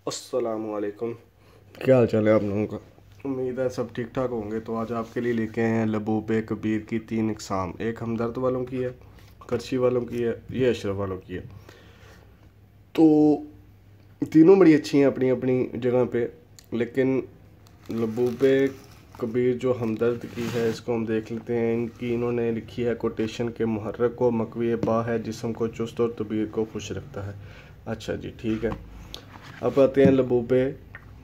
अस्सलामुअलैकुम। क्या हाल चाल है आप लोगों का? उम्मीद है सब ठीक ठाक होंगे। तो आज आपके लिए लेके आए हैं लबूब कबीर की 3 इकसाम। एक हमदर्द वालों की है, करशी वालों की है, ये अशरफ वालों की है। तो तीनों बड़ी अच्छी हैं अपनी अपनी जगह पे, लेकिन लबूब कबीर जो हमदर्द की है इसको हम देख लेते हैं। इन्होंने लिखी है कोटेशन के मुहर्रक को मकवी बा है, जिस्म को चुस्त और तबीर को खुश रखता है। अच्छा जी, ठीक है। अब आते हैं लबूब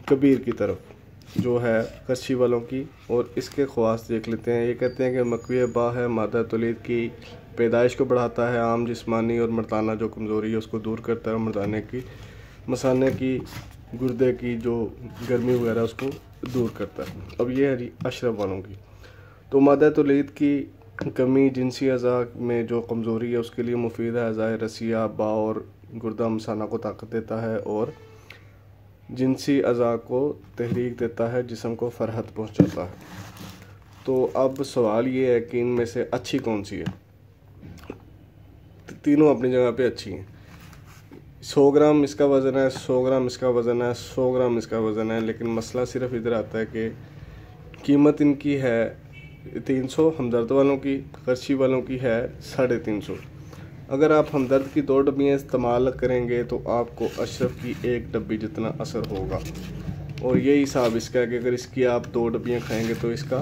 कबीर की तरफ जो है कच्ची वालों की, और इसके ख्वास देख लेते हैं। ये कहते हैं कि मकवी बा है मादा तौलीद की पैदाइश को बढ़ाता है, आम जिस्मानी और मर्दाना जो कमज़ोरी है उसको दूर करता है, मर्दाने की मसाने की गुर्दे की जो गर्मी वगैरह उसको दूर करता है। अब ये है जी अशरफ वालों की। तो मादा तौलीद की कमी जिनसी अज़ा में जो कमज़ोरी है उसके लिए मुफीद है। अज़ाए रसिया बा और गुर्दा मसाना को ताकत देता है और जिनसी अज़ा को तहरीक देता है, जिस्म को फरहत पहुंचाता है। तो अब सवाल ये है कि इनमें से अच्छी कौन सी है? तीनों अपनी जगह पे अच्छी हैं। 100 ग्राम इसका वज़न है, 100 ग्राम इसका वज़न है, 100 ग्राम इसका वज़न है, लेकिन मसला सिर्फ इधर आता है कि कीमत इनकी है 300, हमदर्द वालों की, करशी वालों की है 350। अगर आप हमदर्द की 2 डब्बियाँ इस्तेमाल करेंगे तो आपको अशरफ की 1 डब्बी जितना असर होगा। और यही हिसाब इसका है कि अगर इसकी आप 2 डब्बियाँ खाएंगे तो इसका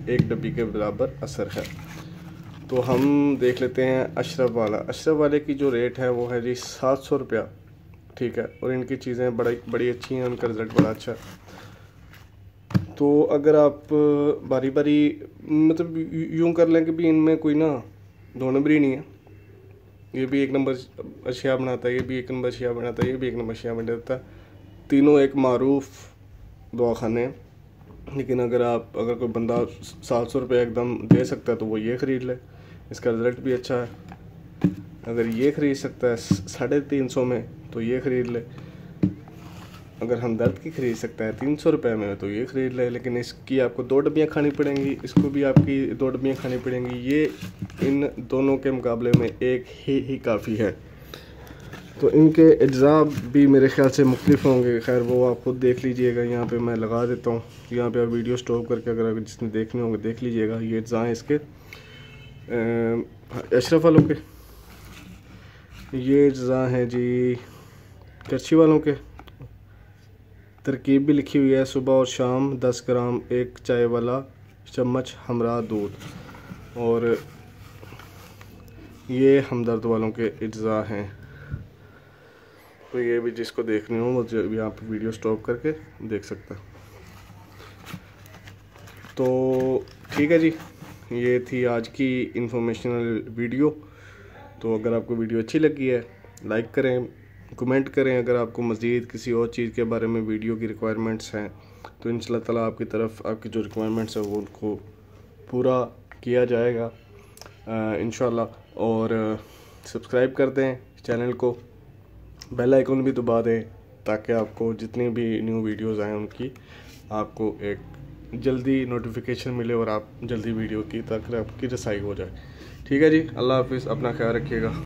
1 डब्बी के बराबर असर है। तो हम देख लेते हैं अशरफ वाला। अशरफ वाले की जो रेट है वो है जी 700 रुपया, ठीक है। और इनकी चीज़ें बड़ी अच्छी हैं, उनका रिज़ल्ट बड़ा अच्छा है। तो अगर आप बारी बारी मतलब यूँ कर लें कि भी इनमें कोई ना 2 नंबरी नहीं है, ये भी 1 नंबर अशिया बनाता है, ये भी 1 नंबर अशिया बनाता है, ये भी 1 नंबर अशिया बनाता है। तीनों एक मारूफ दवाखाने हैं। लेकिन अगर कोई बंदा 700 रुपये एकदम दे सकता है तो वो ये ख़रीद ले, इसका रिज़ल्ट भी अच्छा है। अगर ये ख़रीद सकता है 350 में तो ये ख़रीद ले। अगर हमदर्द की ख़रीद सकता है 300 रुपये में तो ये ख़रीद ले। लेकिन इसकी आपको 2 डब्बियाँ खानी पड़ेंगी, इसको भी आपकी 2 डब्बियाँ खानी पड़ेंगी। ये इन दोनों के मुकाबले में एक ही काफ़ी है। तो इनके अज्जा भी मेरे ख़्याल से मुख्तलिफ होंगे। खैर वो आप खुद देख लीजिएगा, यहाँ पे मैं लगा देता हूँ। यहाँ पे आप वीडियो स्टॉप करके अगर जिसने देखने होंगे देख लीजिएगा। ये अज्जा हैं इसके अशरफ वालों के, ये अज्जा हैं जी करची वालों के। तरकीब भी लिखी हुई है, सुबह और शाम 10 ग्राम 1 चाय वाला चम्मच हमरा दूध। और ये हमदर्द वालों के अज्जा हैं। तो ये भी जिसको देखनी हो वो यहाँ पे वीडियो स्टॉप करके देख सकता है। तो ठीक है जी, ये थी आज की इंफॉर्मेशनल वीडियो। तो अगर आपको वीडियो अच्छी लगी है लाइक करें, कमेंट करें। अगर आपको मज़ीद किसी और चीज़ के बारे में वीडियो की रिक्वायरमेंट्स हैं तो इंशाल्लाह ताला आपकी तरफ आपकी जो रिक्वायरमेंट्स है वो उनको पूरा किया जाएगा इंशाल्लाह। और सब्सक्राइब कर दें चैनल को, बेल आइकन भी दबा दें ताकि आपको जितनी भी न्यू वीडियोज़ आएँ उनकी आपको एक जल्दी नोटिफिकेशन मिले और आप जल्दी वीडियो की तक आपकी रसाई हो जाए। ठीक है जी, अल्लाह हाफिज़, अपना ख्याल रखिएगा।